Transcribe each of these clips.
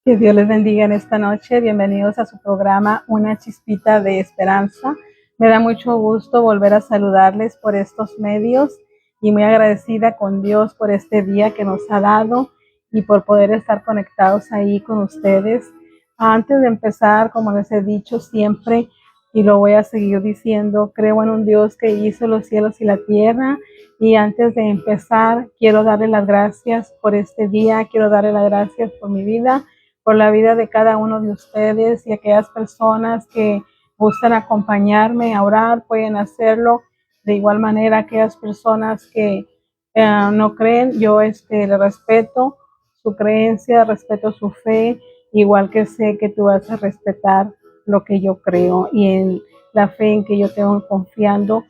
Que Dios les bendiga en esta noche. Bienvenidos a su programa Una Chispita de Esperanza. Me da mucho gusto volver a saludarles por estos medios y muy agradecida con Dios por este día que nos ha dado y por poder estar conectados ahí con ustedes. Antes de empezar, como les he dicho siempre, y lo voy a seguir diciendo, creo en un Dios que hizo los cielos y la tierra. Y antes de empezar, quiero darle las gracias por este día, quiero darle las gracias por mi vida, por la vida de cada uno de ustedes, y aquellas personas que gustan acompañarme a orar, pueden hacerlo. De igual manera, aquellas personas que no creen, yo le respeto su creencia, respeto su fe, igual que sé que tú vas a respetar lo que yo creo, y en la fe en que yo tengo confiando,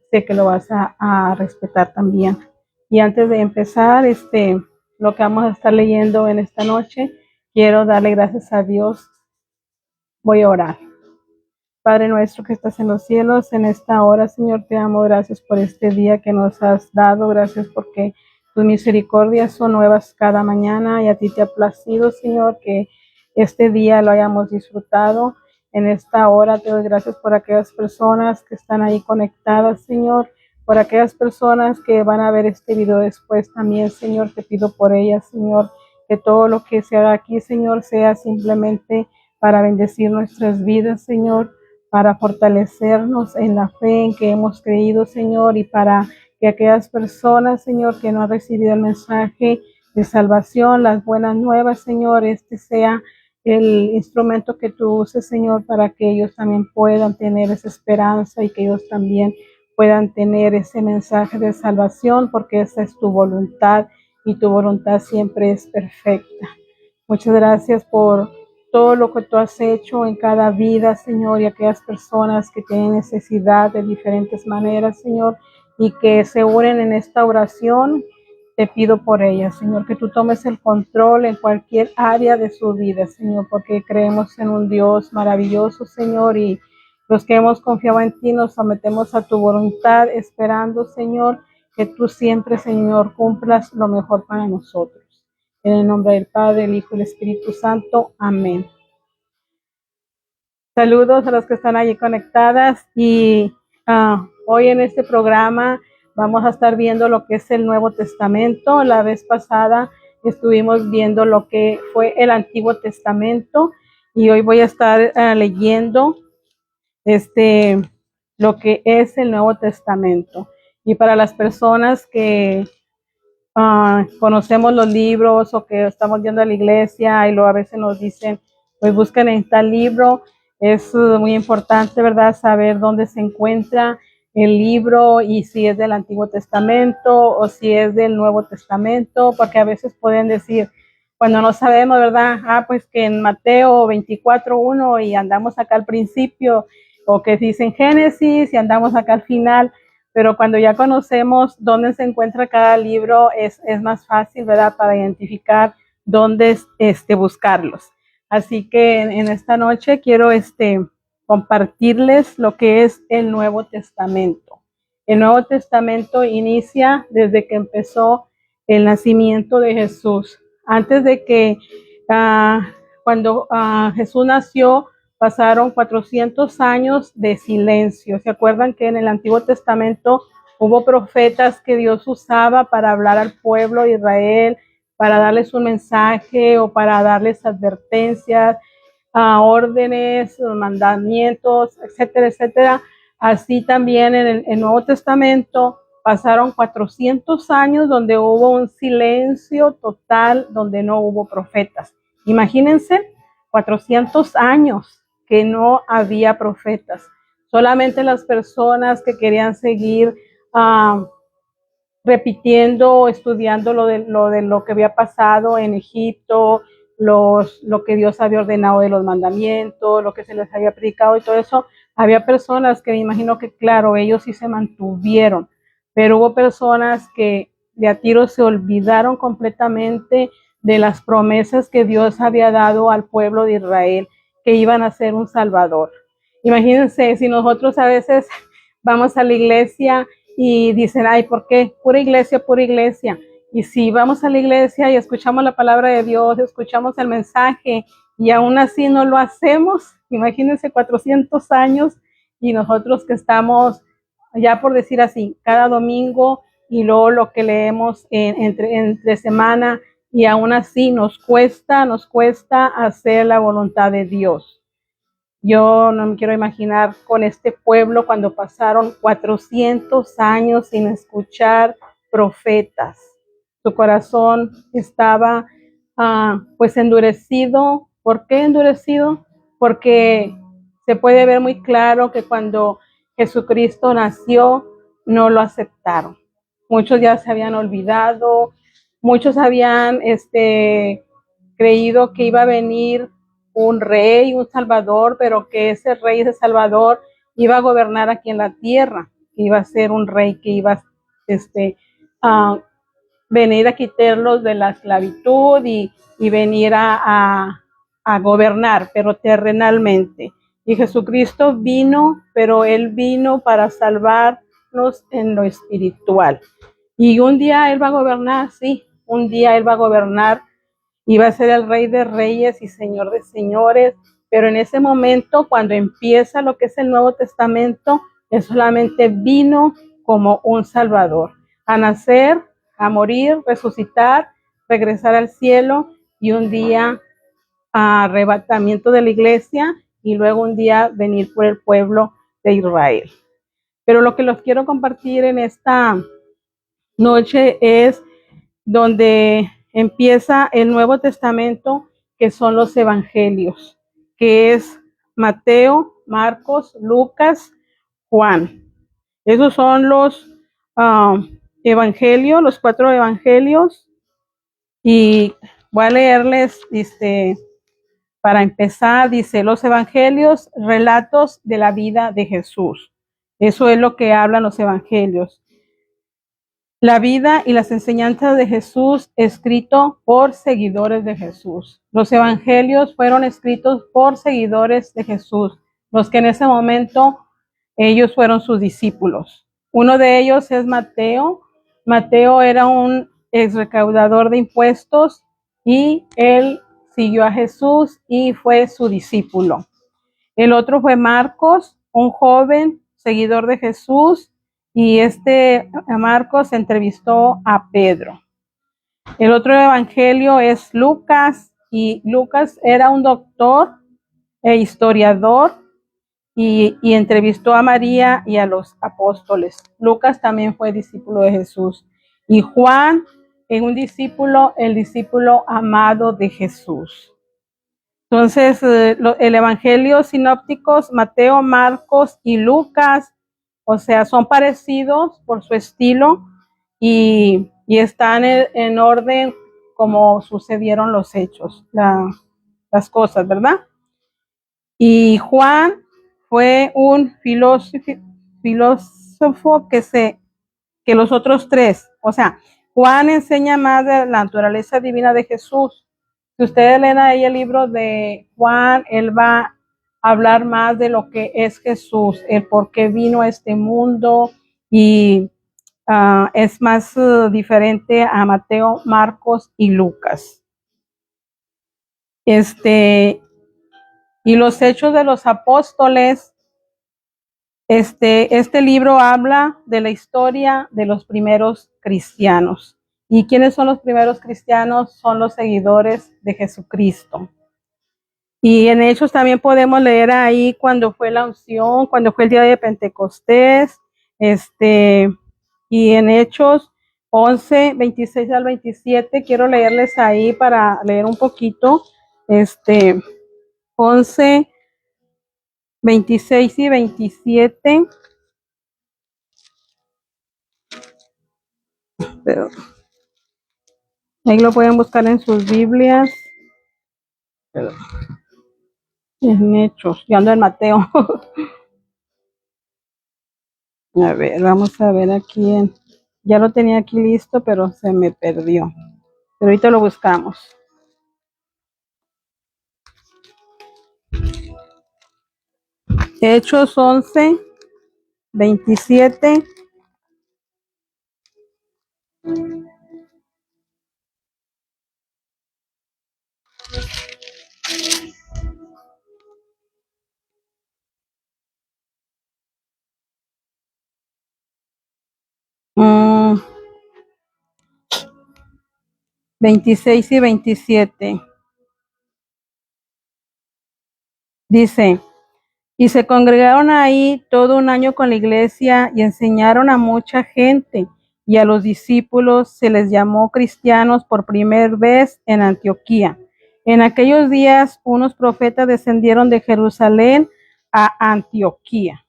sé que lo vas a respetar también. Y antes de empezar, lo que vamos a estar leyendo en esta noche, quiero darle gracias a Dios. Voy a orar. Padre nuestro que estás en los cielos, en esta hora, Señor, te amo. Gracias por este día que nos has dado. Gracias porque tus misericordias son nuevas cada mañana, y a ti te ha placido, Señor, que este día lo hayamos disfrutado. En esta hora te doy gracias por aquellas personas que están ahí conectadas, Señor, por aquellas personas que van a ver este video después también, Señor. Te pido por ellas, Señor, que todo lo que se haga aquí, Señor, sea simplemente para bendecir nuestras vidas, Señor, para fortalecernos en la fe en que hemos creído, Señor, y para que aquellas personas, Señor, que no han recibido el mensaje de salvación, las buenas nuevas, Señor, sea el instrumento que tú uses, Señor, para que ellos también puedan tener esa esperanza y que ellos también puedan tener ese mensaje de salvación, porque esa es tu voluntad y tu voluntad siempre es perfecta. Muchas gracias por todo lo que tú has hecho en cada vida, Señor, y aquellas personas que tienen necesidad de diferentes maneras, Señor, y que se unen en esta oración. Te pido por ellas, Señor, que tú tomes el control en cualquier área de su vida, Señor, porque creemos en un Dios maravilloso, Señor, y los que hemos confiado en ti nos sometemos a tu voluntad, esperando, Señor, que tú siempre, Señor, cumplas lo mejor para nosotros. En el nombre del Padre, el Hijo y el Espíritu Santo. Amén. Saludos a los que están allí conectadas, y hoy en este programa vamos a estar viendo lo que es el Nuevo Testamento. La vez pasada estuvimos viendo lo que fue el Antiguo Testamento, y hoy voy a estar leyendo lo que es el Nuevo Testamento. Y para las personas que conocemos los libros o que estamos yendo a la iglesia y luego a veces nos dicen, pues busquen en tal libro, es muy importante, ¿verdad?, saber dónde se encuentra el libro y si es del Antiguo Testamento o si es del Nuevo Testamento, porque a veces pueden decir, cuando no sabemos, ¿verdad?, pues que en Mateo 24:1 y andamos acá al principio, o que dicen Génesis y andamos acá al final. Pero cuando ya conocemos dónde se encuentra cada libro, es más fácil, ¿verdad?, para identificar dónde buscarlos. Así que en esta noche quiero compartirles lo que es el Nuevo Testamento. El Nuevo Testamento inicia desde que empezó el nacimiento de Jesús. Antes de que, cuando Jesús nació, pasaron 400 años de silencio. ¿Se acuerdan que en el Antiguo Testamento hubo profetas que Dios usaba para hablar al pueblo de Israel, para darles un mensaje o para darles advertencias, órdenes, mandamientos, etcétera, etcétera? Así también en el Nuevo Testamento pasaron 400 años donde hubo un silencio total, donde no hubo profetas. Imagínense, 400 años que no había profetas. Solamente las personas que querían seguir repitiendo, estudiando lo que había pasado en Egipto, lo que Dios había ordenado de los mandamientos, lo que se les había predicado y todo eso. Había personas que me imagino que, claro, ellos sí se mantuvieron, pero hubo personas que de a tiro se olvidaron completamente de las promesas que Dios había dado al pueblo de Israel, que iban a ser un salvador. Imagínense si nosotros a veces vamos a la iglesia y dicen, ay, ¿por qué? Pura iglesia, pura iglesia. Y si vamos a la iglesia y escuchamos la palabra de Dios, escuchamos el mensaje y aún así no lo hacemos, imagínense 400 años y nosotros que estamos, ya por decir así, cada domingo y luego lo que leemos entre semana y aún así nos cuesta hacer la voluntad de Dios. Yo no me quiero imaginar con este pueblo cuando pasaron 400 años sin escuchar profetas. Su corazón estaba pues endurecido. ¿Por qué endurecido? Porque se puede ver muy claro que cuando Jesucristo nació no lo aceptaron. Muchos ya se habían olvidado, muchos habían creído que iba a venir un rey, un salvador, pero que ese rey, ese salvador, iba a gobernar aquí en la tierra, que iba a ser un rey que iba a venir a quitarlos de la esclavitud y venir a gobernar, pero terrenalmente. Y Jesucristo vino, pero Él vino para salvarnos en lo espiritual. Y un día Él va a gobernar, sí, un día Él va a gobernar y va a ser el Rey de Reyes y Señor de Señores, pero en ese momento, cuando empieza lo que es el Nuevo Testamento, Él solamente vino como un Salvador, a nacer, a morir, resucitar, regresar al cielo y un día arrebatamiento de la iglesia y luego un día venir por el pueblo de Israel. Pero lo que los quiero compartir en esta noche es donde empieza el Nuevo Testamento, que son los evangelios, que es Mateo, Marcos, Lucas, Juan. Esos son los evangelios, los 4 evangelios. Y voy a leerles, para empezar, dice, los evangelios, relatos de la vida de Jesús. Eso es lo que hablan los evangelios. La vida y las enseñanzas de Jesús, escrito por seguidores de Jesús. Los evangelios fueron escritos por seguidores de Jesús, los que en ese momento ellos fueron sus discípulos. Uno de ellos es Mateo. Mateo era un ex recaudador de impuestos y él siguió a Jesús y fue su discípulo. El otro fue Marcos, un joven seguidor de Jesús, y Marcos entrevistó a Pedro. El otro evangelio es Lucas, y Lucas era un doctor e historiador y entrevistó a María y a los apóstoles. Lucas también fue discípulo de Jesús. Y Juan es un discípulo, el discípulo amado de Jesús. Entonces, el evangelio sinópticos, Mateo, Marcos y Lucas, o sea, son parecidos por su estilo y están en orden como sucedieron los hechos, las cosas, ¿verdad? Y Juan fue un filósofo que los otros 3, o sea, Juan enseña más de la naturaleza divina de Jesús. Si ustedes leen ahí el libro de Juan, él va a hablar más de lo que es Jesús, el por qué vino a este mundo y es más diferente a Mateo, Marcos y Lucas. Y los hechos de los apóstoles, este libro habla de la historia de los primeros cristianos. ¿Y quiénes son los primeros cristianos? Son los seguidores de Jesucristo. Y en Hechos también podemos leer ahí cuando fue la unción, cuando fue el día de Pentecostés, y en Hechos 11, 26 al 27, quiero leerles ahí para leer un poquito, 11, 26 y 27. Pero ahí lo pueden buscar en sus Biblias. En Hechos, yo ando en Mateo. A ver, vamos a ver aquí. Ya lo tenía aquí listo, pero se me perdió. Pero ahorita lo buscamos. Hechos 11, 27. 26 y 27. Dice, y se congregaron ahí todo un año con la iglesia y enseñaron a mucha gente, y a los discípulos se les llamó cristianos por primera vez en Antioquía. En aquellos días unos profetas descendieron de Jerusalén a Antioquía.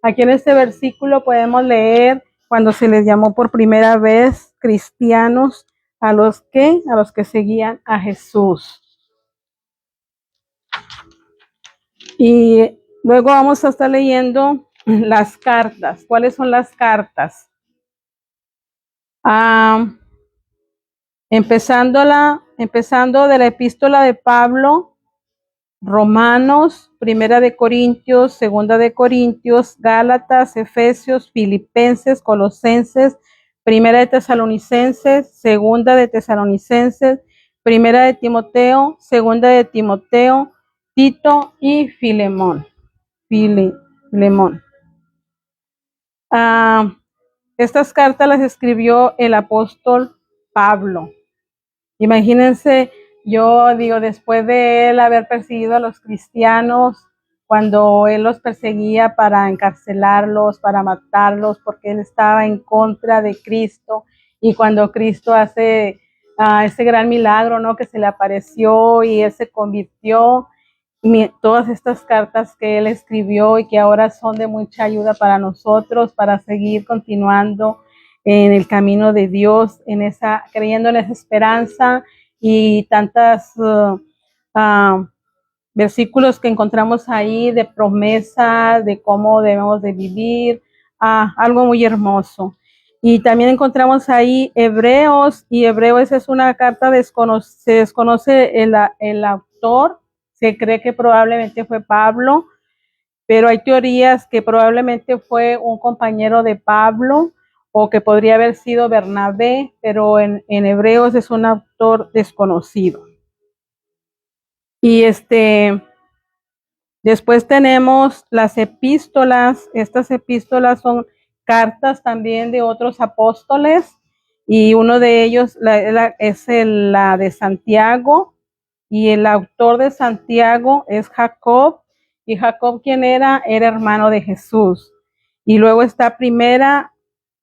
Aquí en este versículo podemos leer cuando se les llamó por primera vez cristianos a los que seguían a Jesús. Y luego vamos a estar leyendo las cartas. ¿Cuáles son las cartas? Empezando de la epístola de Pablo, Romanos, Primera de Corintios, Segunda de Corintios, Gálatas, Efesios, Filipenses, Colosenses, Primera de Tesalonicenses, Segunda de Tesalonicenses, Primera de Timoteo, Segunda de Timoteo, Tito y Filemón. Filemón. Estas cartas las escribió el apóstol Pablo. Imagínense, yo digo, después de él haber perseguido a los cristianos, cuando él los perseguía para encarcelarlos, para matarlos, porque él estaba en contra de Cristo, y cuando Cristo hace ese gran milagro, ¿no? Que se le apareció y él se convirtió. Todas estas cartas que él escribió y que ahora son de mucha ayuda para nosotros, para seguir continuando en el camino de Dios, creyendo en esa esperanza, y tantas versículos que encontramos ahí de promesa, de cómo debemos de vivir, algo muy hermoso. Y también encontramos ahí Hebreos, y Hebreos es una carta, se desconoce el autor. Se cree que probablemente fue Pablo, pero hay teorías que probablemente fue un compañero de Pablo o que podría haber sido Bernabé, pero en Hebreos es un autor desconocido. Y después tenemos las epístolas. Estas epístolas son cartas también de otros apóstoles, y uno de ellos es la de Santiago. Y el autor de Santiago es Jacob. ¿Y Jacob quién era? Era hermano de Jesús. Y luego está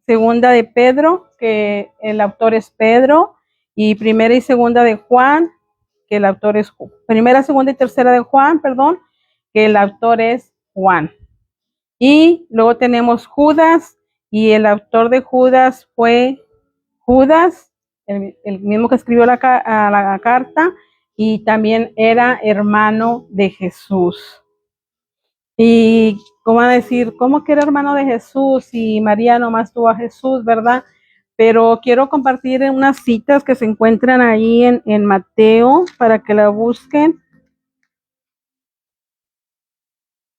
segunda de Pedro, que el autor es Pedro. Y primera y segunda de Juan, que el autor es primera, segunda y tercera de Juan, perdón, que el autor es Juan. Y luego tenemos Judas, y el autor de Judas fue Judas, el mismo que escribió la carta, y también era hermano de Jesús. Y cómo van a decir, ¿cómo que era hermano de Jesús? Y María nomás tuvo a Jesús, ¿verdad? Pero quiero compartir unas citas que se encuentran ahí en Mateo para que la busquen.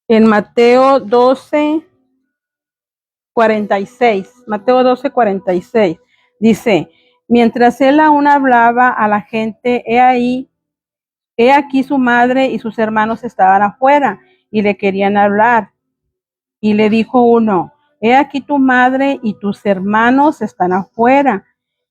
En Mateo 12:46. Mateo 12:46. Dice, mientras él aún hablaba a la gente, he aquí su madre y sus hermanos estaban afuera y le querían hablar. Y le dijo uno, he aquí tu madre y tus hermanos están afuera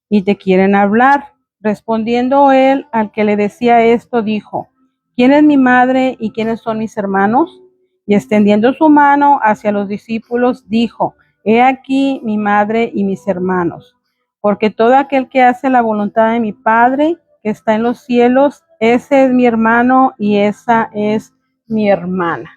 y te quieren hablar. Respondiendo él al que le decía esto, dijo, ¿quién es mi madre y quiénes son mis hermanos? Y extendiendo su mano hacia los discípulos, dijo, he aquí mi madre y mis hermanos, porque todo aquel que hace la voluntad de mi Padre que está en los cielos, ese es mi hermano y esa es mi hermana.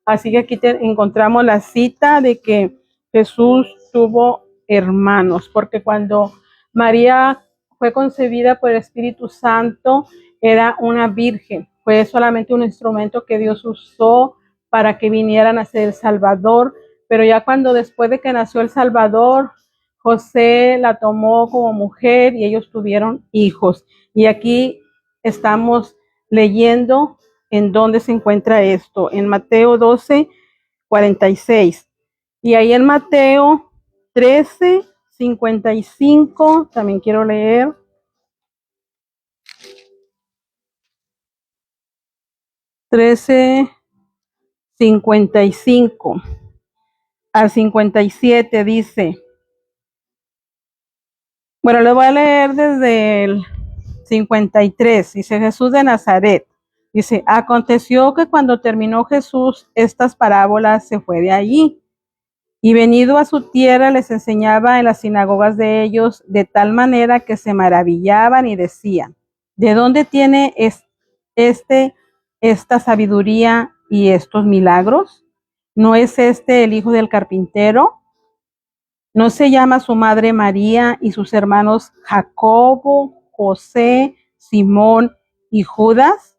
Así que aquí encontramos la cita de que Jesús tuvo hermanos, porque cuando María fue concebida por el Espíritu Santo, era una virgen, fue solamente un instrumento que Dios usó para que vinieran a ser el Salvador, pero ya cuando después de que nació el Salvador, José la tomó como mujer y ellos tuvieron hijos. Y aquí estamos leyendo en dónde se encuentra esto, en Mateo 12:46. Y ahí en Mateo 13:55, también quiero leer. (13:55 al 57) dice, bueno, le voy a leer desde el 53, dice Jesús de Nazaret. Dice, aconteció que cuando terminó Jesús estas parábolas, se fue de allí. Y venido a su tierra, les enseñaba en las sinagogas de ellos, de tal manera que se maravillaban y decían, ¿de dónde tiene esta sabiduría y estos milagros? ¿No es este el hijo del carpintero? ¿No se llama su madre María y sus hermanos Jacobo, José, Simón y Judas?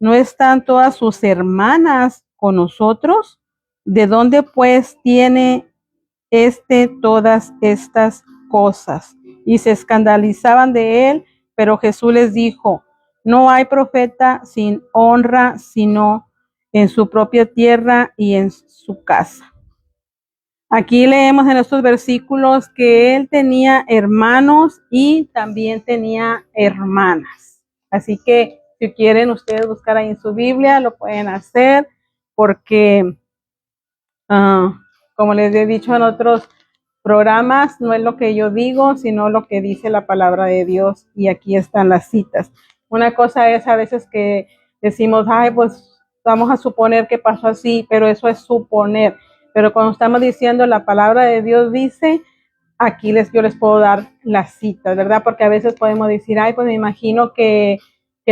¿No están todas sus hermanas con nosotros? ¿De dónde pues tiene todas estas cosas? Y se escandalizaban de él, pero Jesús les dijo, no hay profeta sin honra, sino en su propia tierra y en su casa. Aquí leemos en estos versículos que él tenía hermanos y también tenía hermanas. Así que si quieren ustedes buscar ahí en su Biblia, lo pueden hacer porque, como les he dicho en otros programas, no es lo que yo digo, sino lo que dice la palabra de Dios. Y aquí están las citas. Una cosa es a veces que decimos, ay, pues vamos a suponer que pasó así, pero eso es suponer. Pero cuando estamos diciendo la palabra de Dios dice, aquí yo les puedo dar las citas, ¿verdad? Porque a veces podemos decir, ay, pues me imagino que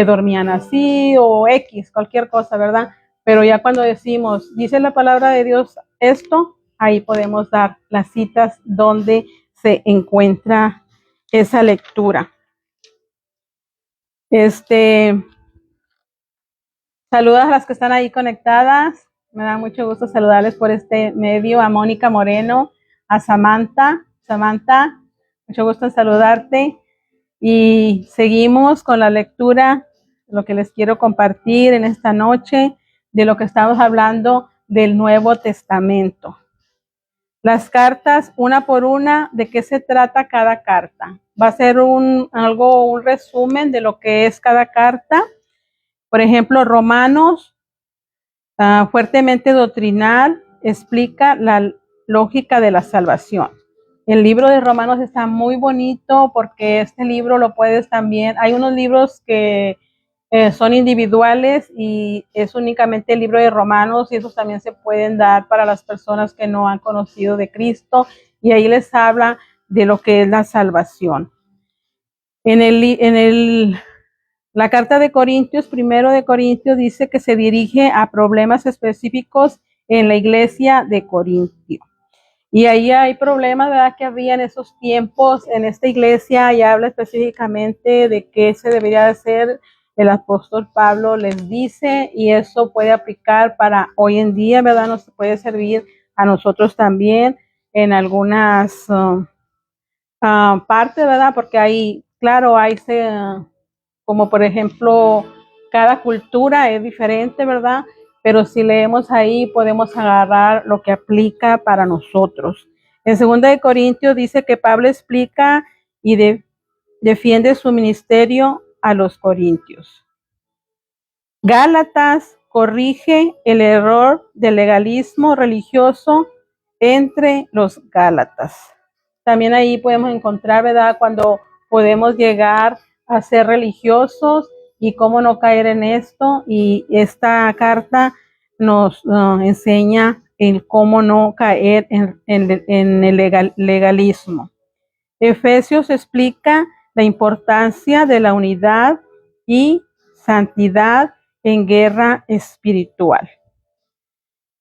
dormían así o X, cualquier cosa, ¿verdad? Pero ya cuando decimos, dice la palabra de Dios esto, ahí podemos dar las citas donde se encuentra esa lectura. Saludos a las que están ahí conectadas. Me da mucho gusto saludarles por este medio, a Mónica Moreno, a Samantha. Samantha, mucho gusto en saludarte. Y seguimos con la lectura, lo que les quiero compartir en esta noche, de lo que estamos hablando del Nuevo Testamento. Las cartas, una por una, ¿de qué se trata cada carta? Va a ser un resumen de lo que es cada carta. Por ejemplo, Romanos, fuertemente doctrinal, explica la lógica de la salvación. El libro de Romanos está muy bonito porque este libro lo puedes también, hay unos libros que son individuales y es únicamente el libro de Romanos y esos también se pueden dar para las personas que no han conocido de Cristo y ahí les habla de lo que es la salvación. La carta de Corintios, primero de Corintios, dice que se dirige a problemas específicos en la iglesia de Corintio. Y ahí hay problemas, ¿verdad?, que había en esos tiempos en esta iglesia y habla específicamente de qué se debería hacer. El apóstol Pablo les dice y eso puede aplicar para hoy en día, ¿verdad? Nos puede servir a nosotros también en algunas partes, ¿verdad? Porque hay, claro, como por ejemplo, cada cultura es diferente, ¿verdad? Pero si leemos ahí podemos agarrar lo que aplica para nosotros. En 2 de Corintios dice que Pablo explica y defiende su ministerio a los corintios. Gálatas corrige el error del legalismo religioso entre los gálatas. También ahí podemos encontrar, ¿verdad?, cuando podemos llegar a ser religiosos y cómo no caer en esto. Y esta carta nos enseña en cómo no caer en el legalismo. Efesios explica la importancia de la unidad y santidad en guerra espiritual.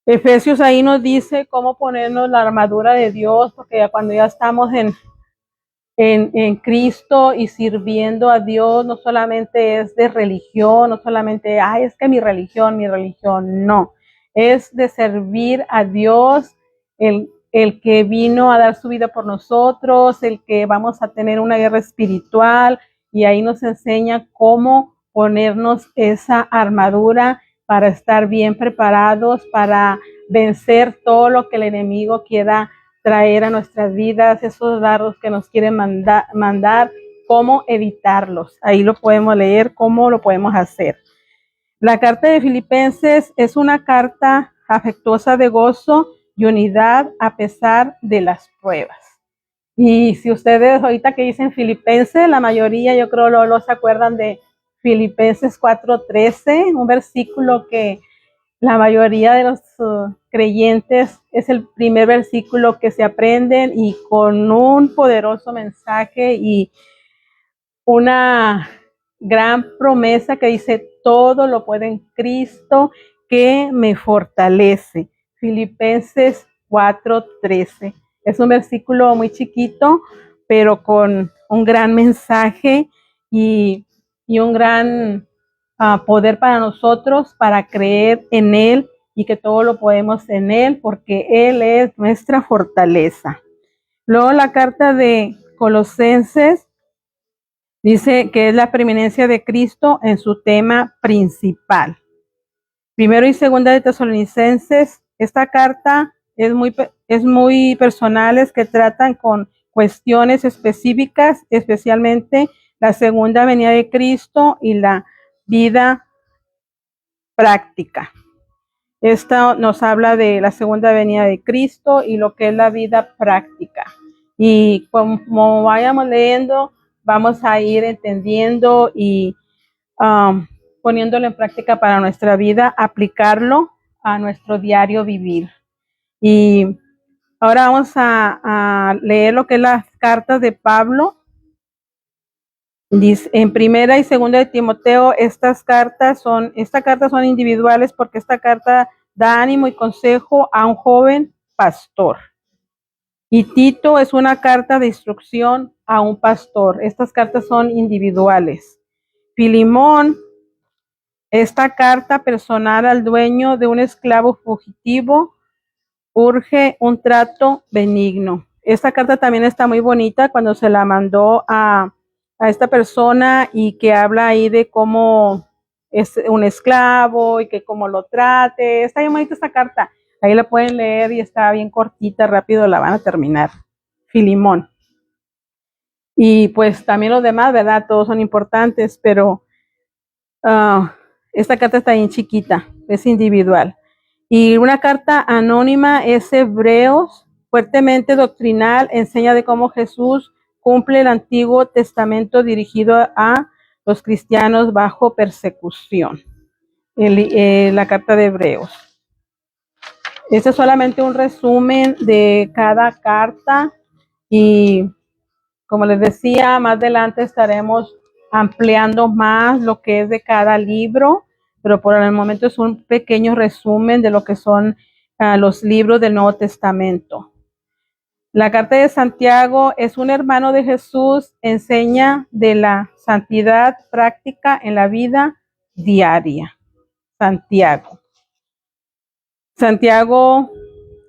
Efesios ahí nos dice cómo ponernos la armadura de Dios, porque ya cuando ya estamos en Cristo y sirviendo a Dios, no solamente es de religión, no solamente, es que mi religión, no, es de servir a Dios, el que vino a dar su vida por nosotros, el que vamos a tener una guerra espiritual, y ahí nos enseña cómo ponernos esa armadura para estar bien preparados, para vencer todo lo que el enemigo quiera traer a nuestras vidas, esos dardos que nos quieren mandar, cómo evitarlos. Ahí lo podemos leer, cómo lo podemos hacer. La carta de Filipenses es una carta afectuosa de gozo y unidad a pesar de las pruebas. Y si ustedes ahorita que dicen Filipenses, la mayoría yo creo lo se acuerdan de Filipenses 4:13, un versículo que la mayoría de los creyentes es el primer versículo que se aprenden y con un poderoso mensaje y una gran promesa que dice, todo lo puede en Cristo que me fortalece. Filipenses 4:13. Es un versículo muy chiquito, pero con un gran mensaje y, y un gran poder para nosotros, para creer en Él y que todo lo podemos en Él, porque Él es nuestra fortaleza. Luego la carta de Colosenses dice que es la preeminencia de Cristo en su tema principal. Primero y segunda de Tesalonicenses, esta carta es muy personales que tratan con cuestiones específicas, especialmente la segunda venida de Cristo y la vida práctica. Esta nos habla de la segunda venida de Cristo y lo que es la vida práctica. Y como vayamos leyendo, vamos a ir entendiendo y poniéndolo en práctica para nuestra vida, aplicarlo a nuestro diario vivir. Y ahora vamos a leer lo que es las cartas de Pablo. Dice, en primera y segunda de Timoteo, estas cartas son individuales porque esta carta da ánimo y consejo a un joven pastor. Y Tito es una carta de instrucción a un pastor. Estas cartas son individuales. Filimón, esta carta personal al dueño de un esclavo fugitivo, urge un trato benigno. Esta carta también está muy bonita cuando se la mandó a esta persona y que habla ahí de cómo es un esclavo y que cómo lo trate. Está bien bonita esta carta. Ahí la pueden leer y está bien cortita, rápido la van a terminar. Filimón. Y pues también los demás, ¿verdad? Todos son importantes, pero esta carta está bien chiquita, es individual. Y una carta anónima es Hebreos, fuertemente doctrinal, enseña de cómo Jesús cumple el Antiguo Testamento dirigido a los cristianos bajo persecución. La carta de Hebreos. Este es solamente un resumen de cada carta y como les decía, más adelante estaremos ampliando más lo que es de cada libro, pero por el momento es un pequeño resumen de lo que son los libros del Nuevo Testamento. La carta de Santiago es un hermano de Jesús, enseña de la santidad práctica en la vida diaria. Santiago. Santiago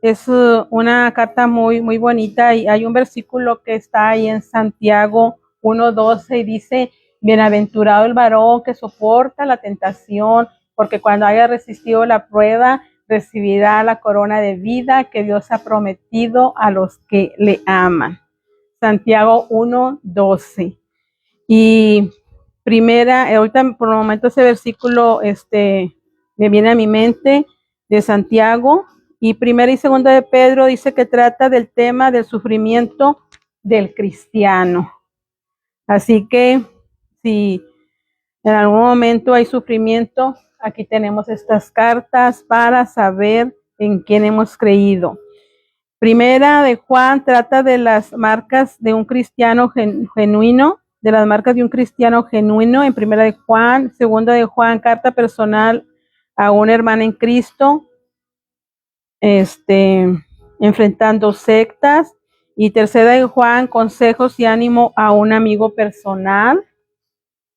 es una carta muy, muy bonita y hay un versículo que está ahí en Santiago 1:12 y dice, bienaventurado el varón que soporta la tentación, porque cuando haya resistido la prueba, recibirá la corona de vida que Dios ha prometido a los que le aman. Santiago 1:12. Y primera, ahorita por el momento ese versículo me viene a mi mente de Santiago, y primera y segunda de Pedro dice que trata del tema del sufrimiento del cristiano. Así que si en algún momento hay sufrimiento, aquí tenemos estas cartas para saber en quién hemos creído. Primera de Juan trata de las marcas de un cristiano genuino, de las marcas de un cristiano genuino en primera de Juan. Segunda de Juan, carta personal a una hermana en Cristo, enfrentando sectas. Y tercera de Juan, consejos y ánimo a un amigo personal.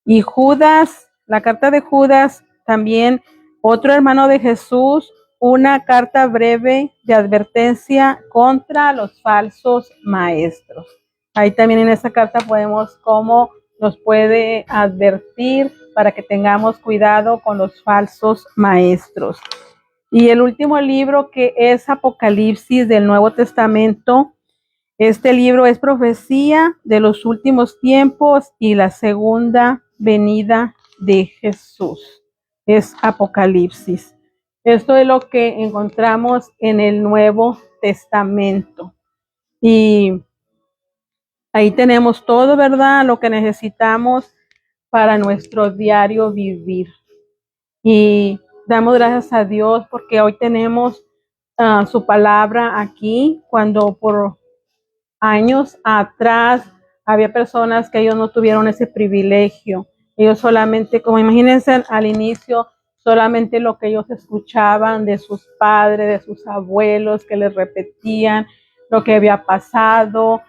Y Judas, la carta de Judas, también otro hermano de Jesús, una carta breve de advertencia contra los falsos maestros. Ahí también en esa carta podemos cómo nos puede advertir para que tengamos cuidado con los falsos maestros. Y el último libro, que es Apocalipsis del Nuevo Testamento. Este libro es profecía de los últimos tiempos y la segunda venida de Jesús. Es Apocalipsis. Esto es lo que encontramos en el Nuevo Testamento. Y Ahí tenemos todo, ¿verdad? Lo que necesitamos para nuestro diario vivir. Y damos gracias a Dios porque hoy tenemos su palabra aquí, cuando por años atrás había personas que ellos no tuvieron ese privilegio. Ellos solamente, como imagínense al inicio, solamente lo que ellos escuchaban de sus padres, de sus abuelos, que les repetían lo que había pasado,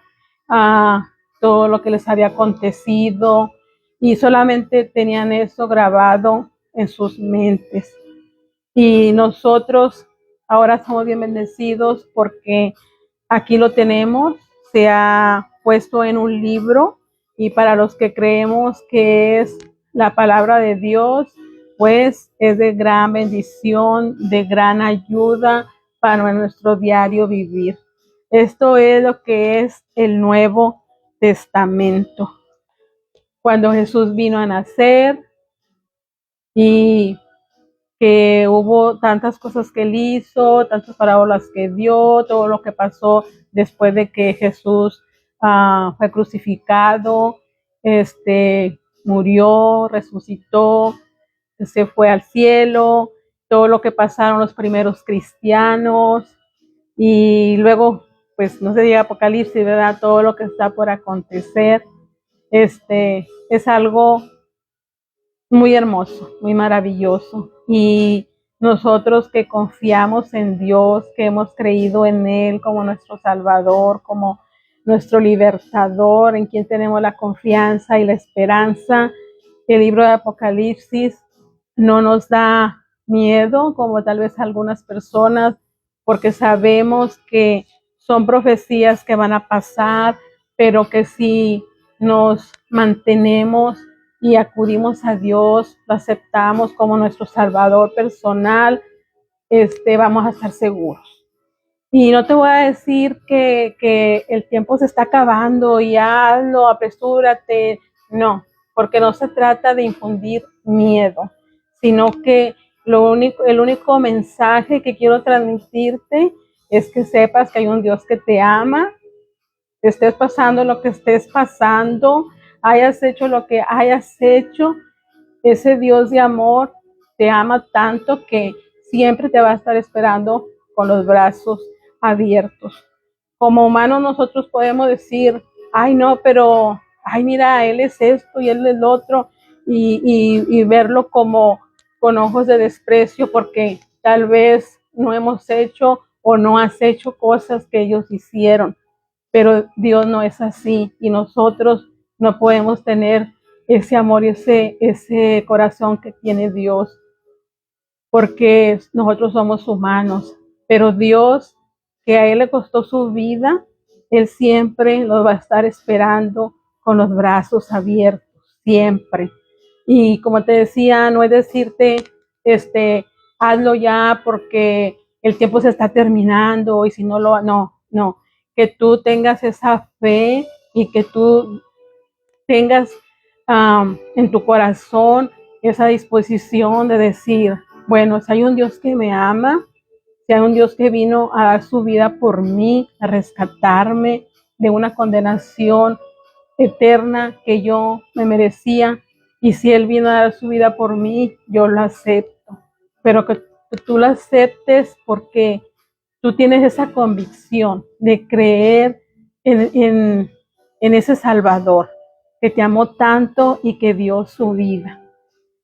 ah, todo lo que les había acontecido, y solamente tenían eso grabado en sus mentes. Y nosotros ahora somos bien bendecidos porque aquí lo tenemos, se ha puesto en un libro, y para los que creemos que es la palabra de Dios, pues es de gran bendición, de gran ayuda para nuestro diario vivir. Esto es lo que es el Nuevo Testamento. Cuando Jesús vino a nacer y que hubo tantas cosas que él hizo, tantas parábolas que dio, todo lo que pasó después de que Jesús fue crucificado, murió, resucitó, se fue al cielo, todo lo que pasaron los primeros cristianos, y luego, pues no se diga Apocalipsis, ¿verdad? Todo lo que está por acontecer, es algo muy hermoso, muy maravilloso. Y nosotros que confiamos en Dios, que hemos creído en Él como nuestro Salvador, como nuestro libertador, en quien tenemos la confianza y la esperanza, el libro de Apocalipsis no nos da miedo, como tal vez algunas personas, porque sabemos que son profecías que van a pasar, pero que si nos mantenemos y acudimos a Dios, lo aceptamos como nuestro Salvador personal, vamos a estar seguros. Y no te voy a decir que el tiempo se está acabando y hazlo, apresúrate, no, porque no se trata de infundir miedo, sino que el único mensaje que quiero transmitirte es que sepas que hay un Dios que te ama, estés pasando lo que estés pasando, hayas hecho lo que hayas hecho, ese Dios de amor te ama tanto que siempre te va a estar esperando con los brazos abiertos. Como humanos nosotros podemos decir, ay no, pero, ay mira, él es esto y él es lo otro, y verlo como con ojos de desprecio porque tal vez no hemos hecho o no has hecho cosas que ellos hicieron. Pero Dios no es así, y nosotros no podemos tener ese amor y ese corazón que tiene Dios, porque nosotros somos humanos, pero Dios, que a Él le costó su vida, Él siempre nos va a estar esperando con los brazos abiertos, siempre. Y como te decía, no es decirte, hazlo ya porque el tiempo se está terminando, y si no no, que tú tengas esa fe y que tú tengas en tu corazón esa disposición de decir, bueno, si hay un Dios que me ama, si hay un Dios que vino a dar su vida por mí, a rescatarme de una condenación eterna que yo me merecía, y si Él vino a dar su vida por mí, yo lo acepto, pero que tú lo aceptes porque tú tienes esa convicción de creer en ese Salvador que te amó tanto y que dio su vida.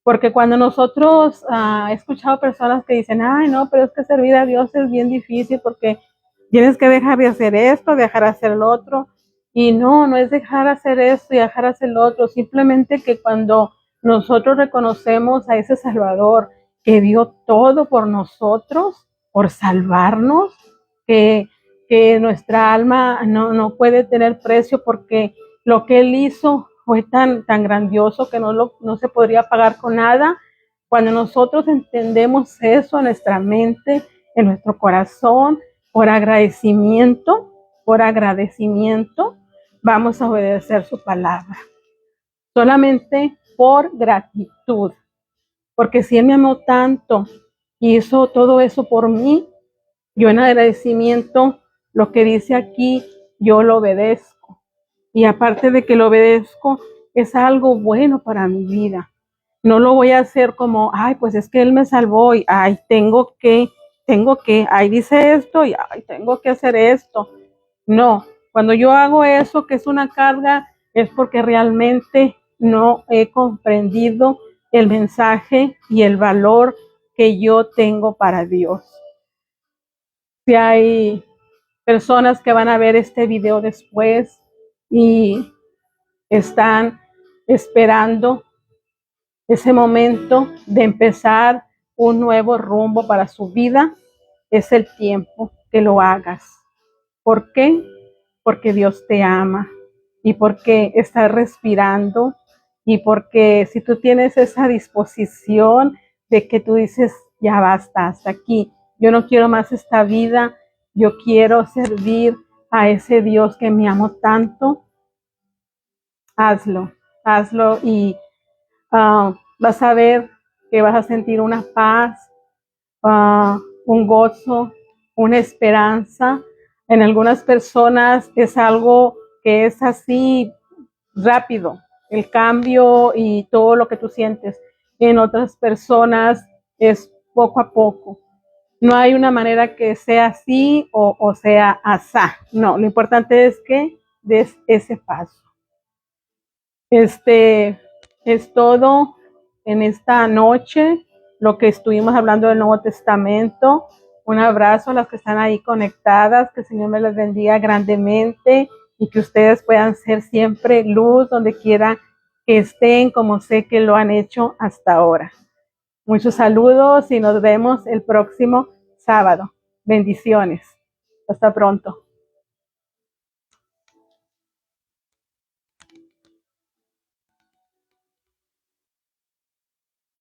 Porque cuando nosotros, he escuchado personas que dicen, ay no, pero es que servir a Dios es bien difícil porque tienes que dejar de hacer esto, dejar de hacer lo otro. Y no, no es dejar de hacer esto y dejar de hacer lo otro, simplemente que cuando nosotros reconocemos a ese Salvador que dio todo por nosotros, por salvarnos, que, que nuestra alma no puede tener precio porque lo que Él hizo fue tan grandioso que no se podría pagar con nada. Cuando nosotros entendemos eso en nuestra mente, en nuestro corazón, por agradecimiento, vamos a obedecer su palabra. Solamente por gratitud. Porque si Él me amó tanto y hizo todo eso por mí, yo en agradecimiento, lo que dice aquí, yo lo obedezco. Y aparte de que lo obedezco, es algo bueno para mi vida. No lo voy a hacer como, ay, pues es que Él me salvó y, ay, ay, dice esto y, ay, tengo que hacer esto. No, cuando yo hago eso, que es una carga, es porque realmente no he comprendido el mensaje y el valor que yo tengo para Dios. Si hay personas que van a ver este video después y están esperando ese momento de empezar un nuevo rumbo para su vida, es el tiempo que lo hagas. ¿Por qué? Porque Dios te ama y porque estás respirando y porque si tú tienes esa disposición de que tú dices, ya basta, hasta aquí, yo no quiero más esta vida, yo quiero servir a ese Dios que me amó tanto, hazlo, hazlo y vas a ver que vas a sentir una paz, un gozo, una esperanza. En algunas personas es algo que es así rápido, el cambio y todo lo que tú sientes. En otras personas es poco a poco. No hay una manera que sea así o sea asá. No, lo importante es que des ese paso. Es todo en esta noche, lo que estuvimos hablando del Nuevo Testamento. Un abrazo a las que están ahí conectadas, que el Señor me las bendiga grandemente y que ustedes puedan ser siempre luz donde quiera que estén, como sé que lo han hecho hasta ahora. Muchos saludos y nos vemos el próximo sábado. Bendiciones. Hasta pronto.